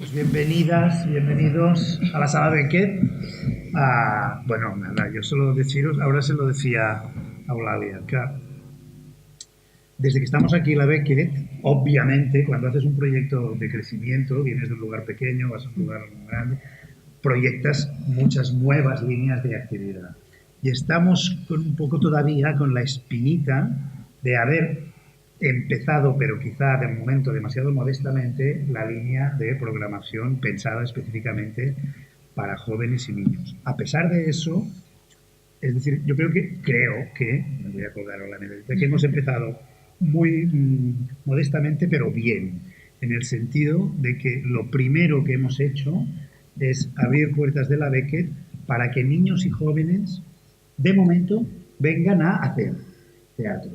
Pues bienvenidas, bienvenidos a la sala Beckett. Bueno, nada, yo solo deciros, ahora se lo decía a Eulalia, que desde que estamos aquí en la Beckett, obviamente, cuando haces un proyecto de crecimiento, vienes de un lugar pequeño, vas a un lugar grande, proyectas muchas nuevas líneas de actividad. Y estamos un poco todavía con la espinita de haber empezado, pero quizá de momento demasiado modestamente, la línea de programación pensada específicamente para jóvenes y niños. A pesar de eso, es decir, yo creo que me voy a colgar la anécdota, que hemos empezado muy modestamente, pero bien, en el sentido de que lo primero que hemos hecho es abrir puertas de la Beckett para que niños y jóvenes, de momento, vengan a hacer teatro.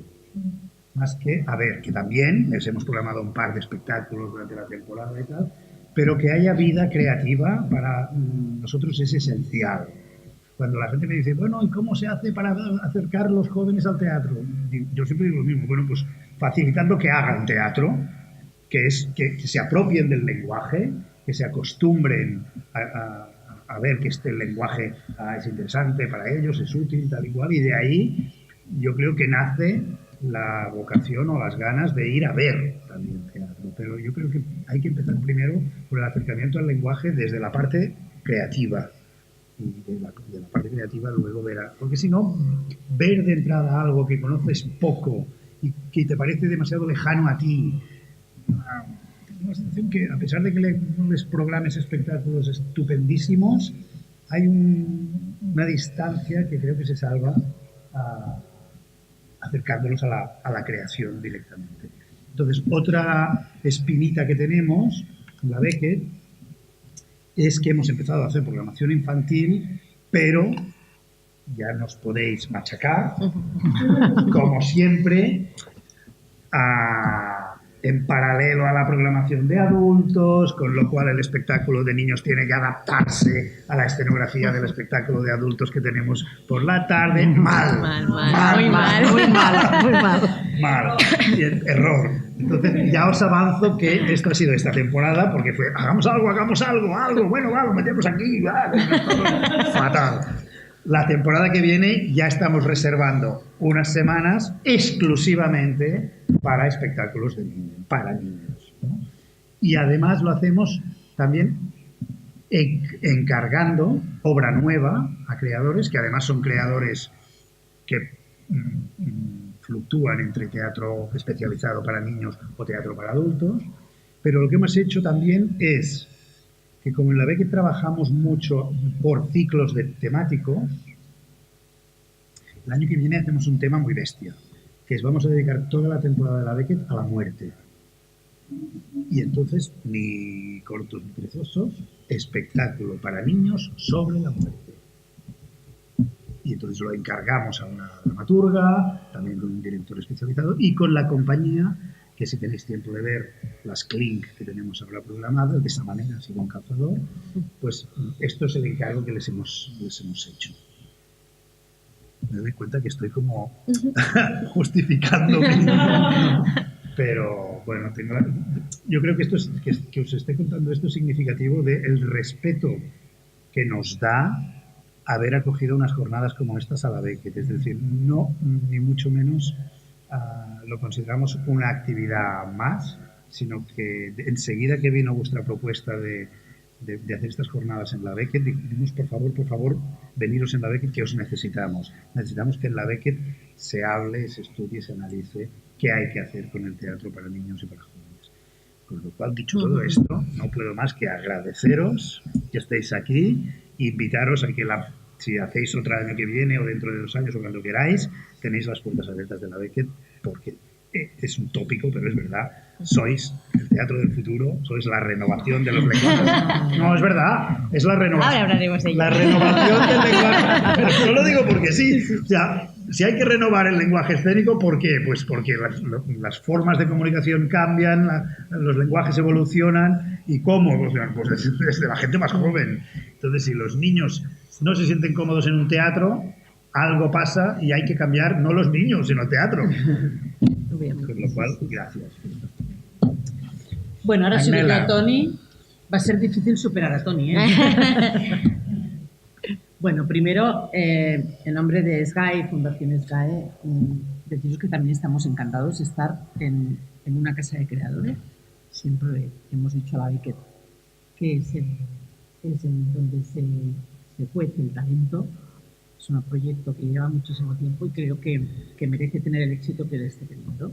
Más que, a ver, que también les hemos programado un par de espectáculos durante la temporada y tal, pero que haya vida creativa para nosotros es esencial. Cuando la gente me dice, bueno, ¿y cómo se hace para acercar los jóvenes al teatro? Yo siempre digo lo mismo, bueno, pues facilitando que hagan teatro, que se apropien del lenguaje, que se acostumbren a ver que este lenguaje es interesante para ellos, es útil, tal y cual, y de ahí yo creo que nace la vocación o las ganas de ir a ver también teatro. Pero yo creo que hay que empezar primero por el acercamiento al lenguaje desde la parte creativa. Y de la parte creativa luego verá. Porque si no, ver de entrada algo que conoces poco y que te parece demasiado lejano a ti, tengo la sensación que a pesar de que les programes espectáculos estupendísimos, hay una distancia que creo que se salva acercándolos a la creación directamente. Entonces, otra espinita que tenemos en la Beckett es que hemos empezado a hacer programación infantil, pero ya nos podéis machacar, como siempre, en paralelo a la programación de adultos, con lo cual el espectáculo de niños tiene que adaptarse a la escenografía del espectáculo de adultos que tenemos por la tarde. Muy mal. Error. Entonces ya os avanzo que esto ha sido esta temporada, porque fue, hagamos algo, bueno, lo metemos aquí, fatal. La temporada que viene ya estamos reservando unas semanas exclusivamente para espectáculos de niños, para niños, ¿no? Y además lo hacemos también encargando obra nueva a creadores, que además son creadores que fluctúan entre teatro especializado para niños o teatro para adultos. Pero lo que hemos hecho también es que, como en la Beckett trabajamos mucho por ciclos temáticos, el año que viene hacemos un tema muy bestia, que es vamos a dedicar toda la temporada de la Beckett a la muerte. Y entonces, ni cortos ni perezosos, espectáculo para niños sobre la muerte. Y entonces lo encargamos a una dramaturga, también con un director especializado y con la compañía, que si tenéis tiempo de ver las Clink que tenemos ahora programadas, de esa manera, así con calzador, pues esto es el encargo que les hemos hecho. Me doy cuenta que estoy como justificándome. Pero bueno, yo creo que que os esté contando esto es significativo del respeto que nos da haber acogido unas jornadas como estas a la Beckett. Es decir, no, ni mucho menos lo consideramos una actividad más, sino que enseguida que vino vuestra propuesta de hacer estas jornadas en la Beckett, dijimos, por favor, veniros en la Beckett, que os necesitamos. Necesitamos que en la Beckett se hable, se estudie, se analice qué hay que hacer con el teatro para niños y para jóvenes. Con lo cual, dicho todo esto, no puedo más que agradeceros que estéis aquí, invitaros a que si hacéis otra año que viene o dentro de 2 años o cuando queráis, tenéis las puertas abiertas de la Beckett, porque es un tópico, pero es verdad, sois el teatro del futuro, sois la renovación de los lenguajes. No, es verdad, es la renovación. Ahora hablaremos de ello. La renovación del lenguaje. No lo digo porque sí, o sea, si hay que renovar el lenguaje escénico, ¿por qué? Pues porque las formas de comunicación cambian, los lenguajes evolucionan, ¿y cómo? Pues desde la gente más joven. Entonces, si los niños no se sienten cómodos en un teatro, algo pasa y hay que cambiar no los niños, sino el teatro. Con lo cual, gracias. Bueno, ahora subirle a Toni Va a ser difícil superar a Toni, ¿eh? Bueno, primero, en nombre de SGAE, Fundación SGAE, deciros que también estamos encantados de estar en una casa de creadores. Siempre hemos dicho a la Beckett que es en donde se cuece el talento. Es un proyecto que lleva muchísimo tiempo y creo que merece tener el éxito que le esté teniendo.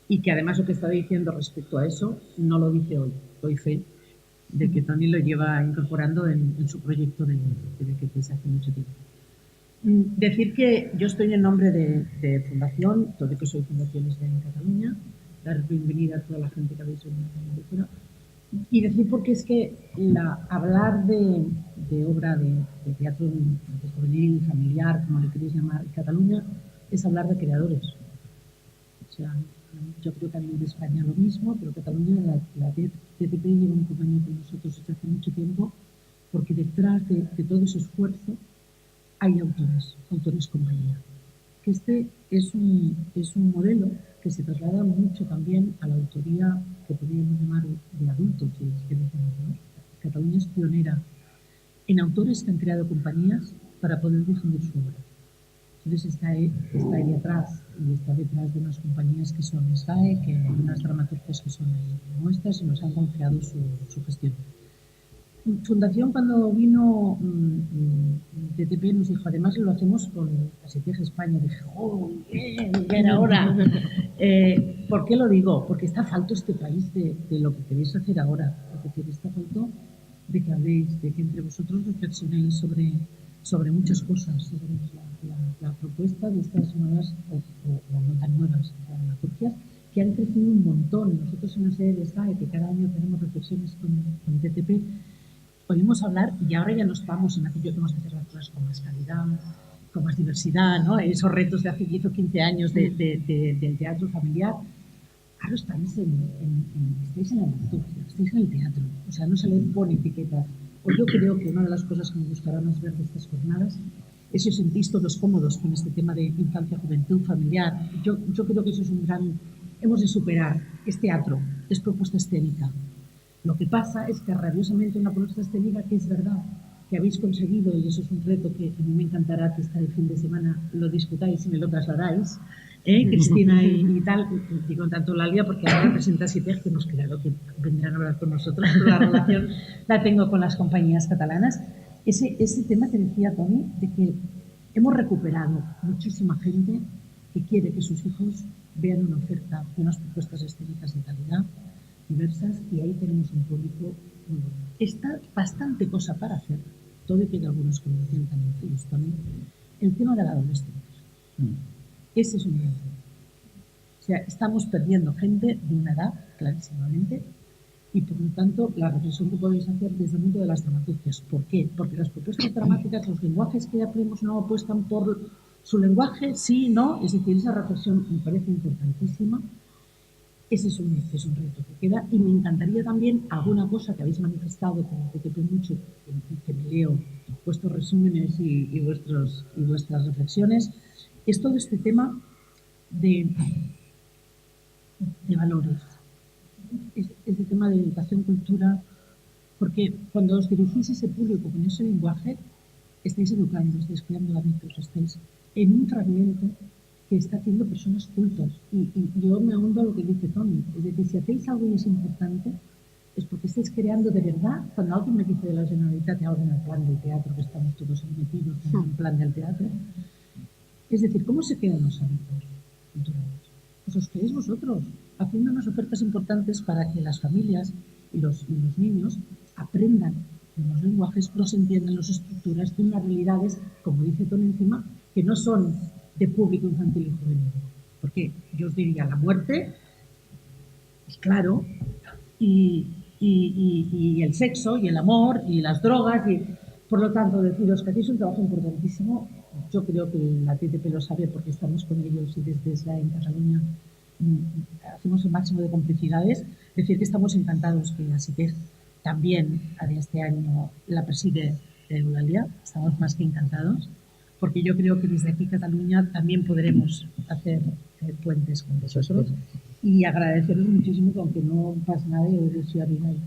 Y que además lo que estaba diciendo respecto a eso no lo dice hoy, doy fe de que Toni lo lleva incorporando en su proyecto de Beckett desde hace mucho tiempo. Decir que yo estoy en nombre de Fundación, todo que soy Fundaciones de Cataluña, dar bienvenida a toda la gente que habéis venido también de fuera, y decir porque es que hablar de obra de teatro juvenil, familiar, como le queréis llamar, en Cataluña, es hablar de creadores. O sea, yo creo que a nivel de España lo mismo, pero Cataluña, la TTP lleva un compañero con nosotros desde hace mucho tiempo, porque detrás de todo ese esfuerzo hay autores compañía. Que este es un modelo que se traslada mucho también a la autoría que podríamos llamar de adultos, si decimos, ¿no? Cataluña es pionera en autores que han creado compañías para poder difundir su obra. Entonces está ahí atrás, y está detrás de unas compañías que son SGAE, que hay unas dramaturgias que son nuestras y nos han confiado su gestión. Fundación, cuando vino TTP, nos dijo, además lo hacemos con Asitej España. Dije, ¡oh, ya era hora! ¿Por qué lo digo? Porque está falto este país de lo que queréis hacer ahora. Es decir, está falto de que habléis, de que entre vosotros reflexionéis sobre muchas cosas, sobre la propuesta de estas nuevas, o no tan nuevas, dramaturgias, que han crecido un montón. Nosotros en la sede de SGAE, que cada año tenemos reflexiones con TTP, oímos hablar y ahora ya no estamos en aquello que hemos de hacer las cosas con más calidad, con más diversidad, ¿no? Esos retos de hace 10 o 15 años del teatro familiar. Ahora estáis en la dramaturgia, estáis en el teatro. O sea, no se le pone etiquetas. O yo creo que una de las cosas que me gustará más ver de estas jornadas es si os sentís todos cómodos con este tema de infancia, juventud, familiar. Yo creo que eso es un gran... Hemos de superar. Es teatro, es propuesta escénica. Lo que pasa es que rabiosamente una propuesta escénica que es verdad, que habéis conseguido, y eso es un reto que a mí me encantará que este fin de semana lo discutáis y me lo trasladáis, Cristina y tal, digo tanto Lalia, porque ahora representa Asitej, que hemos creado que vendrán a hablar con nosotros, pero la relación la tengo con las compañías catalanas. Ese tema que decía Toni, de que hemos recuperado muchísima gente que quiere que sus hijos vean una oferta de unas propuestas escénicas de calidad, diversas, y ahí tenemos un público muy bueno. Está bastante cosa para hacer, todo y que hay algunos que lo decían también ellos también, el tema de la adolescencia. Ese es un gran tema. O sea, estamos perdiendo gente de una edad, clarísimamente, y por lo tanto la reflexión que podéis hacer desde el mundo de las dramaturgias. ¿Por qué? Porque las propuestas dramáticas, los lenguajes que aprendemos no apuestan por su lenguaje, sí, no, es decir, esa reflexión me parece importantísima. Ese es un reto que queda, y me encantaría también alguna cosa que habéis manifestado con TTP mucho, que me leo vuestros resúmenes y vuestras reflexiones, es todo este tema de valores, este tema de educación, cultura, porque cuando os dirigís a ese público con ese lenguaje, estáis educando, estáis creando hábitos, estáis en un fragmento que está haciendo personas cultas. Y yo me ahondo a lo que dice Toni. Es decir, si hacéis algo y es importante, es porque estáis creando de verdad. Cuando alguien me dice de la Generalitat, ahora en el plan del teatro, que estamos todos ahí metidos en el plan del teatro, es decir, ¿cómo se quedan los hábitos culturales? Pues os quedáis vosotros, haciendo unas ofertas importantes para que las familias y los niños aprendan los lenguajes, los entiendan, las estructuras de unas realidades, como dice Toni encima, que no son de público infantil y juvenil. Porque yo os diría, la muerte, pues claro, y el sexo, y el amor, y las drogas, y por lo tanto, deciros que hacéis un trabajo importantísimo. Yo creo que la TTP lo sabe porque estamos con ellos y desde SGAE en Cataluña hacemos el máximo de complicidades. Decir que estamos encantados que Asitej también este año la preside Eulalia, estamos más que encantados, porque yo creo que desde aquí Cataluña también podremos hacer puentes con vosotros, y agradeceros muchísimo que aunque no pase nada, yo soy Abigail,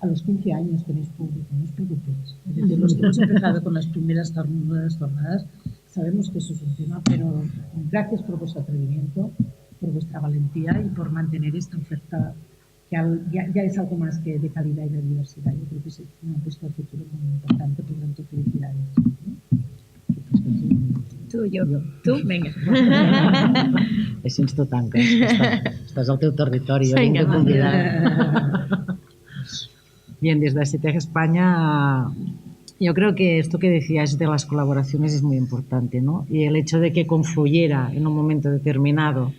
a los 15 años tenéis público, no os preocupéis. Es decir, los que hemos empezado con las primeras jornadas sabemos que eso es un tema, pero gracias por vuestro atrevimiento, por vuestra valentía y por mantener esta oferta que ya es algo más que de calidad y de diversidad. Yo creo que es una apuesta al futuro muy importante, por tanto, felicidades. Tu, jo. Tu, vinga. Així ens t'ho tanques. Estàs al teu territori, jo vinc a convidar. Bien, desde ASITEG España, yo creo que esto que decías de las colaboraciones es muy importante, ¿no? Y el hecho de que confluyera en un momento determinado,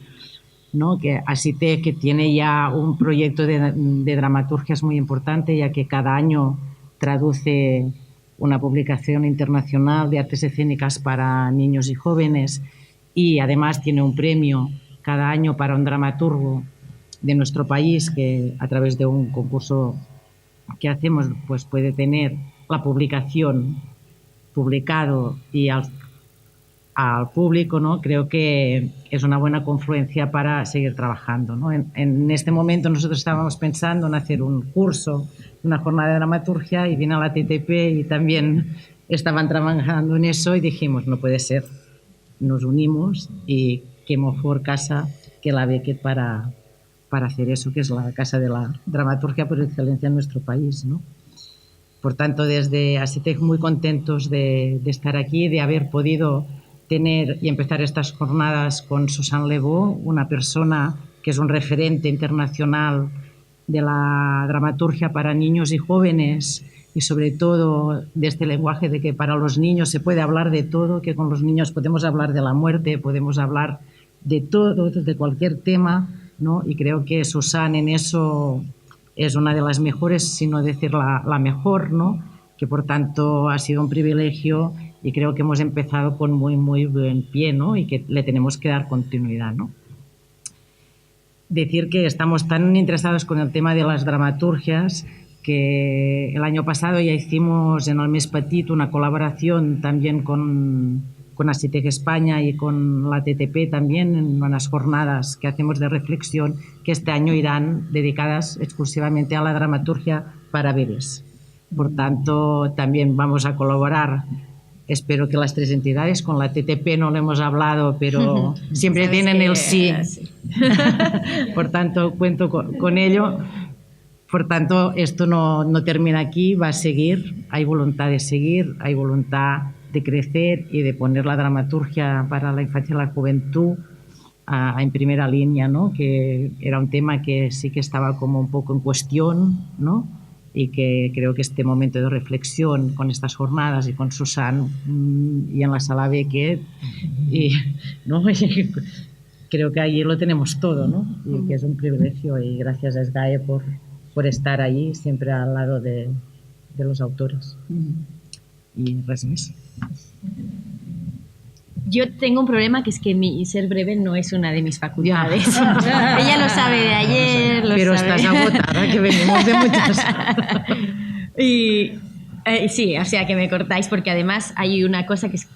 ¿no? Que ASITEG, que tiene ya un proyecto de dramaturgia, es muy importante, ya que cada año traduce una publicación internacional de artes escénicas para niños y jóvenes, y además tiene un premio cada año para un dramaturgo de nuestro país que a través de un concurso que hacemos pues puede tener la publicación publicado y al público, ¿no? Creo que es una buena confluencia para seguir trabajando, ¿no? En este momento nosotros estábamos pensando en hacer un curso, una jornada de dramaturgia, y vino la TTP y también estaban trabajando en eso y dijimos, no puede ser, nos unimos y qué mejor casa que la Beckett para hacer eso, que es la casa de la dramaturgia por excelencia en nuestro país, ¿no? Por tanto, desde ASITEG muy contentos de estar aquí, de haber podido tener y empezar estas jornadas con Susan Levaux, una persona que es un referente internacional de la dramaturgia para niños y jóvenes, y sobre todo de este lenguaje de que para los niños se puede hablar de todo, que con los niños podemos hablar de la muerte, podemos hablar de todo, de cualquier tema, ¿no? Y creo que Susan en eso es una de las mejores, si no decir la mejor, ¿no? Que por tanto ha sido un privilegio y creo que hemos empezado con muy buen pie, ¿no? Y que le tenemos que dar continuidad, ¿no? Decir que estamos tan interesados con el tema de las dramaturgias que el año pasado ya hicimos en el Mes Petit una colaboración también con ASITEG España y con la TTP también en unas jornadas que hacemos de reflexión que este año irán dedicadas exclusivamente a la dramaturgia para bebés. Por tanto, también vamos a colaborar. Espero que las tres entidades, con la TTP no lo hemos hablado, pero siempre tienen el sí. Por tanto, cuento con ello. Por tanto, esto no termina aquí, va a seguir. Hay voluntad de seguir, hay voluntad de crecer y de poner la dramaturgia para la infancia y la juventud en primera línea, ¿no? Que era un tema que sí que estaba como un poco en cuestión, ¿no? Y que creo que este momento de reflexión con estas jornadas y con Susan y en la sala Beckett, ¿no? Creo que allí lo tenemos todo, ¿no? Y que es un privilegio, y gracias a SGAE por estar ahí siempre al lado de los autores. Y res més. Yo tengo un problema, que es que mi ser breve no es una de mis facultades. Ella lo sabe de ayer, pero sabe. Estás agotada, que venimos de muchas. Y sí, o sea que me cortáis, porque además hay una cosa que es,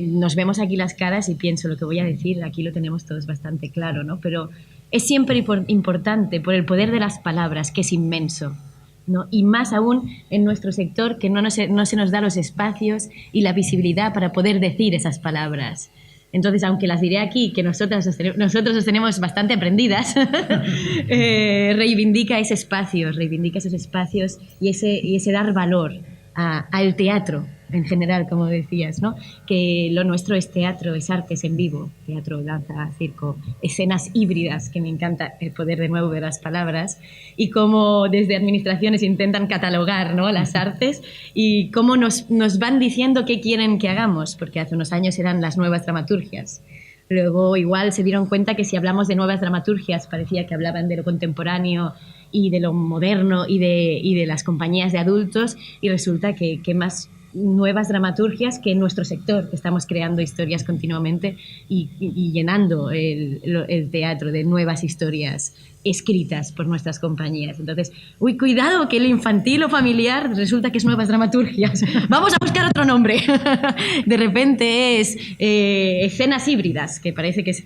nos vemos aquí las caras y pienso lo que voy a decir, aquí lo tenemos todos bastante claro, ¿no? Pero es siempre importante por el poder de las palabras, que es inmenso, ¿no? Y más aún en nuestro sector, que no se nos da los espacios y la visibilidad para poder decir esas palabras. Entonces, aunque las diré aquí, que nosotros os tenemos bastante aprendidas, reivindica esos espacios y ese dar valor al teatro en general, como decías, ¿no? Que lo nuestro es teatro, es artes en vivo, teatro, danza, circo, escenas híbridas, que me encanta el poder de nuevo de las palabras, y cómo desde administraciones intentan catalogar, ¿no?, las artes, y cómo nos van diciendo qué quieren que hagamos, porque hace unos años eran las nuevas dramaturgias. Luego igual se dieron cuenta que si hablamos de nuevas dramaturgias parecía que hablaban de lo contemporáneo y de lo moderno y de las compañías de adultos, y resulta que más nuevas dramaturgias que en nuestro sector, que estamos creando historias continuamente y llenando el teatro de nuevas historias escritas por nuestras compañías. Entonces, cuidado que lo infantil o familiar resulta que es nuevas dramaturgias. Vamos a buscar otro nombre. De repente es escenas híbridas, que parece que es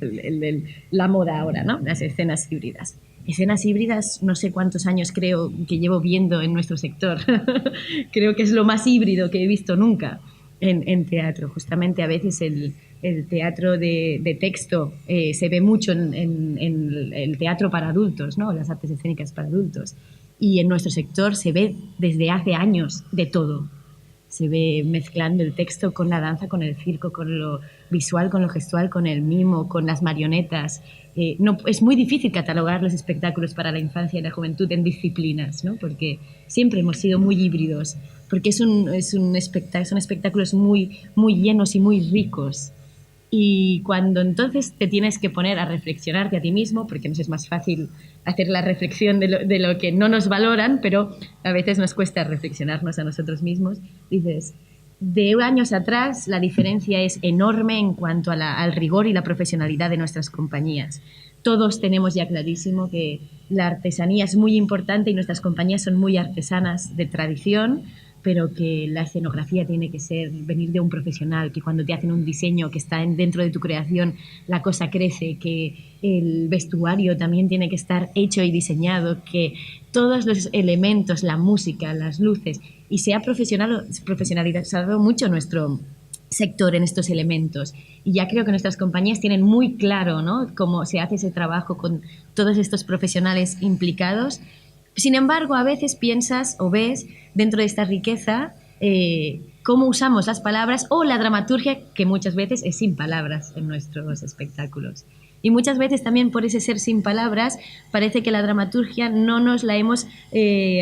la moda ahora, ¿no? Las escenas híbridas. Escenas híbridas, no sé cuántos años creo que llevo viendo en nuestro sector. Creo que es lo más híbrido que he visto nunca en teatro. Justamente a veces el teatro de texto se ve mucho en el teatro para adultos, ¿no? Las artes escénicas para adultos. Y en nuestro sector se ve desde hace años de todo. Se ve mezclando el texto con la danza, con el circo, con lo visual, con lo gestual, con el mimo, con las marionetas. No, es muy difícil catalogar los espectáculos para la infancia y la juventud en disciplinas, ¿no? Porque siempre hemos sido muy híbridos, porque son espectáculos muy, muy llenos y muy ricos. Y cuando entonces te tienes que poner a reflexionarte a ti mismo, porque nos es más fácil hacer la reflexión de lo que no nos valoran, pero a veces nos cuesta reflexionarnos a nosotros mismos, dices, de años atrás la diferencia es enorme en cuanto al rigor y la profesionalidad de nuestras compañías. Todos tenemos ya clarísimo que la artesanía es muy importante y nuestras compañías son muy artesanas de tradición, pero que la escenografía tiene que venir de un profesional, que cuando te hacen un diseño que está dentro de tu creación, la cosa crece, que el vestuario también tiene que estar hecho y diseñado, que todos los elementos, la música, las luces, y se ha profesionalizado mucho nuestro sector en estos elementos. Y ya creo que nuestras compañías tienen muy claro, ¿no?, cómo se hace ese trabajo con todos estos profesionales implicados. Sin embargo, a veces piensas o ves dentro de esta riqueza cómo usamos las palabras o la dramaturgia, que muchas veces es sin palabras en nuestros espectáculos. Y muchas veces también por ese ser sin palabras parece que la dramaturgia no nos la hemos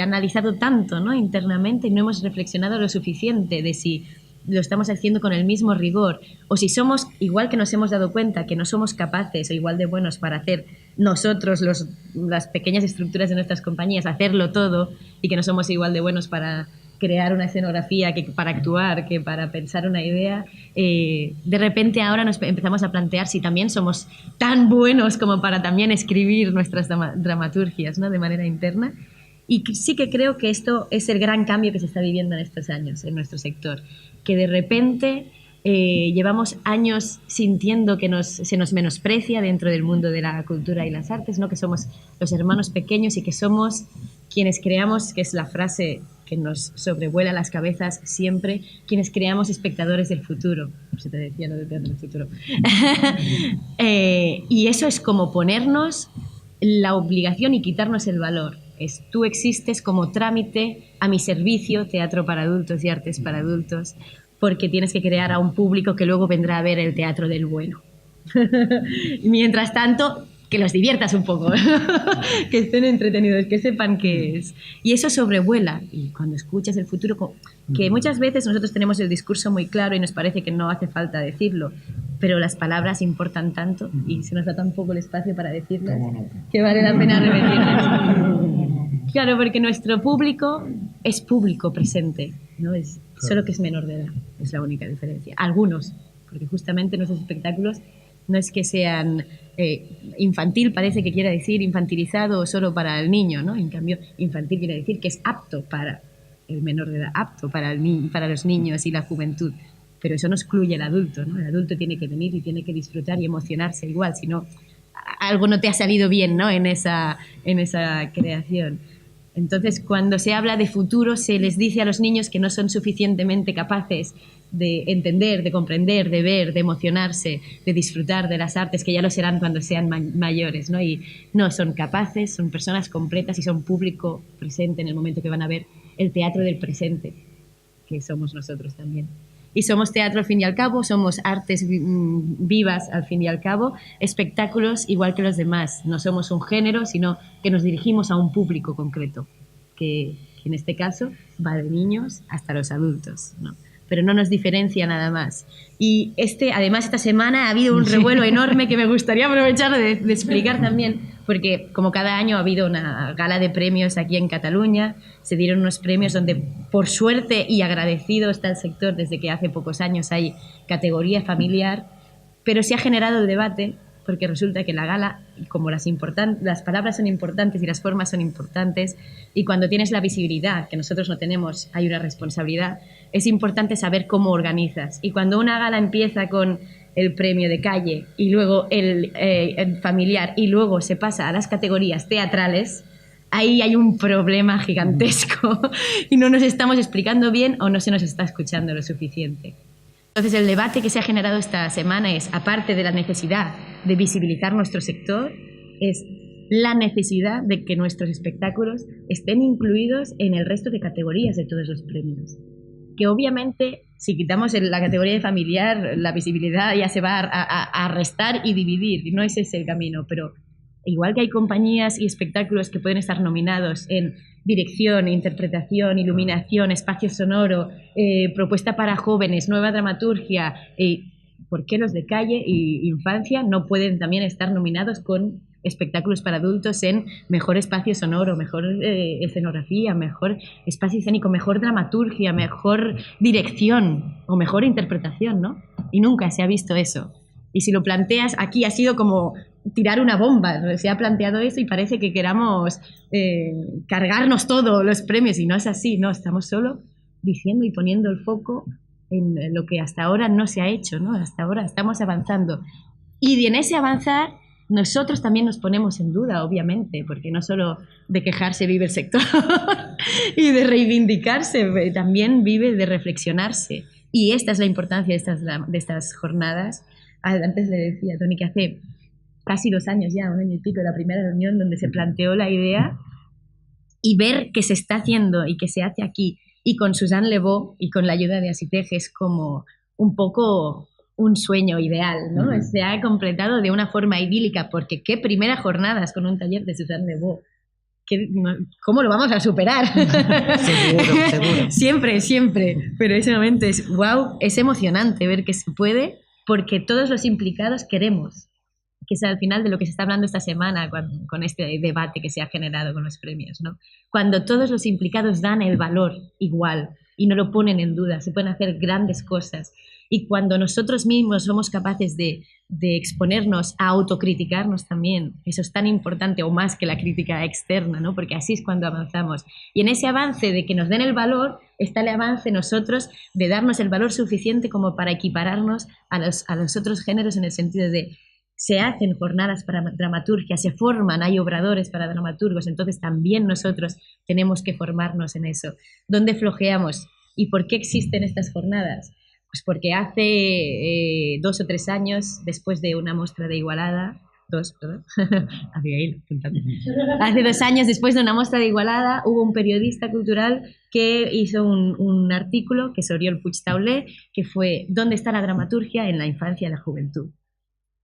analizado tanto, ¿no?, internamente, y no hemos reflexionado lo suficiente de si lo estamos haciendo con el mismo rigor o si somos, igual que nos hemos dado cuenta que no somos capaces o igual de buenos para hacer nosotros las pequeñas estructuras de nuestras compañías, hacerlo todo, y que no somos igual de buenos para crear una escenografía que para actuar, que para pensar una idea, de repente ahora nos empezamos a plantear si también somos tan buenos como para también escribir nuestras dramaturgias, ¿no?, de manera interna. Y sí que creo que esto es el gran cambio que se está viviendo en estos años en nuestro sector, que de repente llevamos años sintiendo que se nos menosprecia dentro del mundo de la cultura y las artes, ¿no?, que somos los hermanos pequeños y que somos quienes creamos, que es la frase que nos sobrevuela las cabezas siempre, quienes creamos espectadores del futuro. Se te decía lo del teatro del futuro. Y eso es como ponernos la obligación y quitarnos el valor. Tú existes como trámite a mi servicio, teatro para adultos y artes para adultos, porque tienes que crear a un público que luego vendrá a ver el teatro del bueno. Mientras tanto, que los diviertas un poco, que estén entretenidos, que sepan qué es. Y eso sobrevuela. Y cuando escuchas el futuro, que muchas veces nosotros tenemos el discurso muy claro y nos parece que no hace falta decirlo, pero las palabras importan tanto y se nos da tan poco el espacio para decirlas que vale la pena repetirlas. Claro, porque nuestro público es público presente, ¿no? Solo que es menor de edad, es la única diferencia. Algunos, porque justamente nuestros espectáculos no es que sean infantil, parece que quiera decir infantilizado solo para el niño, ¿no? En cambio, infantil quiere decir que es apto para el menor de edad, apto para los niños y la juventud. Pero eso no excluye al adulto, ¿no? El adulto tiene que venir y tiene que disfrutar y emocionarse igual, si no, algo no te ha salido bien, ¿no?, en esa creación. Entonces, cuando se habla de futuro, se les dice a los niños que no son suficientemente capaces de entender, de comprender, de ver, de emocionarse, de disfrutar de las artes, que ya lo serán cuando sean mayores, ¿no? Y no son capaces, son personas completas y son público presente en el momento que van a ver el teatro del presente, que somos nosotros también. Y somos teatro al fin y al cabo, somos artes vivas al fin y al cabo, espectáculos igual que los demás. No somos un género, sino que nos dirigimos a un público concreto, que en este caso va de niños hasta los adultos, ¿no? Pero no nos diferencia nada más. Y además esta semana ha habido un revuelo enorme que me gustaría aprovechar de explicar también, porque como cada año ha habido una gala de premios aquí en Cataluña, se dieron unos premios donde por suerte y agradecido está el sector desde que hace pocos años hay categoría familiar, pero se ha generado el debate porque resulta que la gala, como las palabras son importantes y las formas son importantes, y cuando tienes la visibilidad, que nosotros no tenemos, hay una responsabilidad, es importante saber cómo organizas. Y cuando una gala empieza con el premio de calle y luego el familiar y luego se pasa a las categorías teatrales, ahí hay un problema gigantesco y no nos estamos explicando bien o no se nos está escuchando lo suficiente. Entonces, el debate que se ha generado esta semana es, aparte de la necesidad de visibilizar nuestro sector, es la necesidad de que nuestros espectáculos estén incluidos en el resto de categorías de todos los premios. Que obviamente, si quitamos la categoría de familiar, la visibilidad ya se va a restar y dividir, y no es ese el camino, pero igual que hay compañías y espectáculos que pueden estar nominados en dirección, interpretación, iluminación, espacio sonoro, propuesta para jóvenes, nueva dramaturgia, ¿por qué los de calle y infancia no pueden también estar nominados con espectáculos para adultos en mejor espacio sonoro, mejor escenografía, mejor espacio escénico, mejor dramaturgia, mejor dirección o mejor interpretación, ¿no? Y nunca se ha visto eso. Y si lo planteas aquí ha sido como tirar una bomba, se ha planteado eso y parece que queramos cargarnos todos los premios y no es así, no, estamos solo diciendo y poniendo el foco en lo que hasta ahora no se ha hecho, ¿no? Hasta ahora estamos avanzando y en ese avanzar nosotros también nos ponemos en duda, obviamente, porque no solo de quejarse vive el sector y de reivindicarse, también vive de reflexionarse y esta es la importancia de estas jornadas. Antes le decía a Toni que hace casi 2 años ya, 1 año y pico, la primera reunión donde se planteó la idea y ver que se está haciendo y que se hace aquí y con Suzanne Lebeau y con la ayuda de Asitej es como un poco un sueño ideal, ¿no? Se ha completado de una forma idílica porque qué primeras jornadas con un taller de Suzanne Lebeau. ¿Cómo lo vamos a superar? Seguro. Siempre. Pero ese momento es wow, es emocionante ver que se puede porque todos los implicados queremos, que es al final de lo que se está hablando esta semana con este debate que se ha generado con los premios, ¿no? Cuando todos los implicados dan el valor igual y no lo ponen en duda, se pueden hacer grandes cosas. Y cuando nosotros mismos somos capaces de exponernos a autocriticarnos también, eso es tan importante o más que la crítica externa, ¿no? Porque así es cuando avanzamos. Y en ese avance de que nos den el valor, está el avance nosotros de darnos el valor suficiente como para equipararnos a los otros géneros en el sentido de se hacen jornadas para dramaturgia, se forman, hay obradores para dramaturgos, entonces también nosotros tenemos que formarnos en eso. ¿Dónde flojeamos? ¿Y por qué existen estas jornadas? Pues porque hace 2 o 3 años, después de una muestra de Igualada, hace 2 años después de una muestra de Igualada, hubo un periodista cultural que hizo un artículo, que es Oriol Puigtauler, que fue ¿Dónde está la dramaturgia en la infancia y la juventud?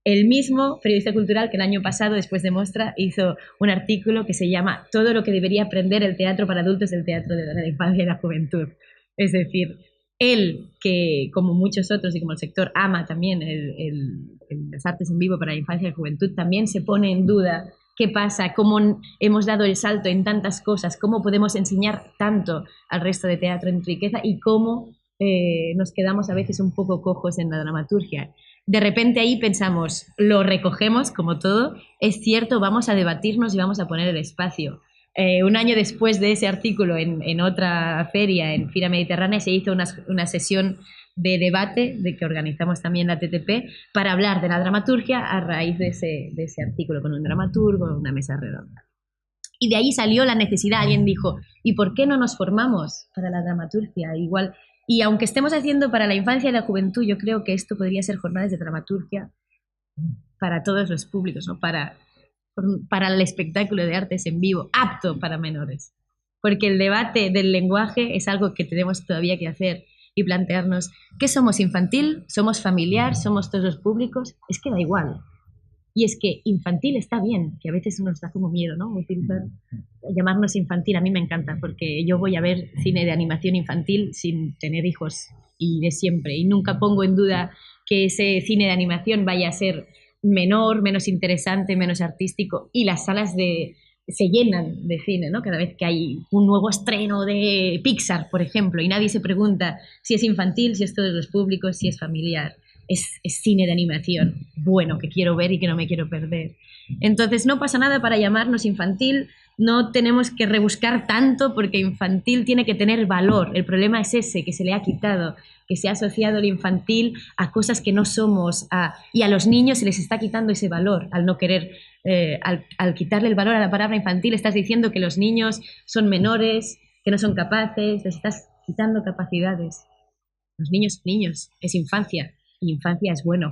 El mismo periodista cultural que el año pasado, después de Mostra, hizo un artículo que se llama Todo lo que debería aprender el teatro para adultos del teatro de la infancia y la juventud. Es decir, él, que como muchos otros y como el sector ama también las artes en vivo para la infancia y la juventud, también se pone en duda qué pasa, cómo hemos dado el salto en tantas cosas, cómo podemos enseñar tanto al resto de teatro en riqueza y cómo nos quedamos a veces un poco cojos en la dramaturgia. De repente ahí pensamos, lo recogemos como todo, es cierto, vamos a debatirnos y vamos a poner el espacio. 1 año después de ese artículo en otra feria, en Fira Mediterránea, se hizo una sesión de debate de que organizamos también la TTP para hablar de la dramaturgia a raíz de ese artículo con un dramaturgo, una mesa redonda. Y de ahí salió la necesidad, alguien dijo, ¿y por qué no nos formamos para la dramaturgia? Igual, y aunque estemos haciendo para la infancia y la juventud, yo creo que esto podría ser jornadas de dramaturgia para todos los públicos, ¿no? Para el espectáculo de artes en vivo, apto para menores. Porque el debate del lenguaje es algo que tenemos todavía que hacer y plantearnos, ¿qué somos? ¿Infantil? ¿Somos familiar? ¿Somos todos los públicos? Es que da igual. Y es que infantil está bien, que a veces nos da como miedo, ¿no? Llamarnos infantil a mí me encanta, porque yo voy a ver cine de animación infantil sin tener hijos y de siempre. Y nunca pongo en duda que ese cine de animación vaya a ser menor, menos interesante, menos artístico, y las salas se llenan de cine, ¿no? Cada vez que hay un nuevo estreno de Pixar, por ejemplo, y nadie se pregunta si es infantil, si es todos los públicos, si es familiar. es cine de animación bueno, que quiero ver y que no me quiero perder. Entonces no pasa nada para llamarnos infantil, no tenemos que rebuscar tanto porque infantil tiene que tener valor. El problema es ese, que se le ha quitado, que se ha asociado el infantil a cosas que no somos, y a los niños se les está quitando ese valor al no querer, al quitarle el valor a la palabra infantil, estás diciendo que los niños son menores, que no son capaces, les estás quitando capacidades. Los niños son niños, es infancia. Y infancia es bueno.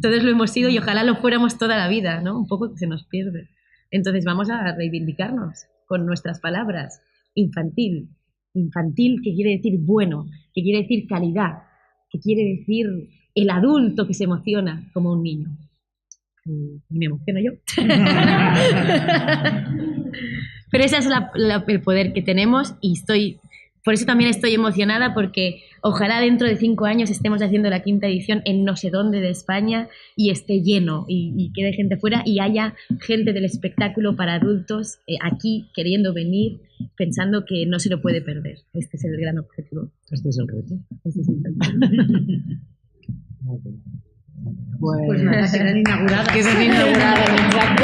Todos lo hemos sido y ojalá lo fuéramos toda la vida, ¿no? Un poco que se nos pierde. Entonces vamos a reivindicarnos con nuestras palabras. Infantil. Infantil, que quiere decir bueno, que quiere decir calidad, que quiere decir el adulto que se emociona como un niño. Y me emociono yo. Pero ese es el poder que tenemos y por eso también estoy emocionada, porque ojalá dentro de 5 años estemos haciendo la 5ª edición en no sé dónde de España y esté lleno y quede gente fuera y haya gente del espectáculo para adultos aquí queriendo venir, pensando que no se lo puede perder. Este es el gran objetivo. Este es el reto. Este es el reto. Pues nada, serán inauguradas. Que serán inauguradas, exacto.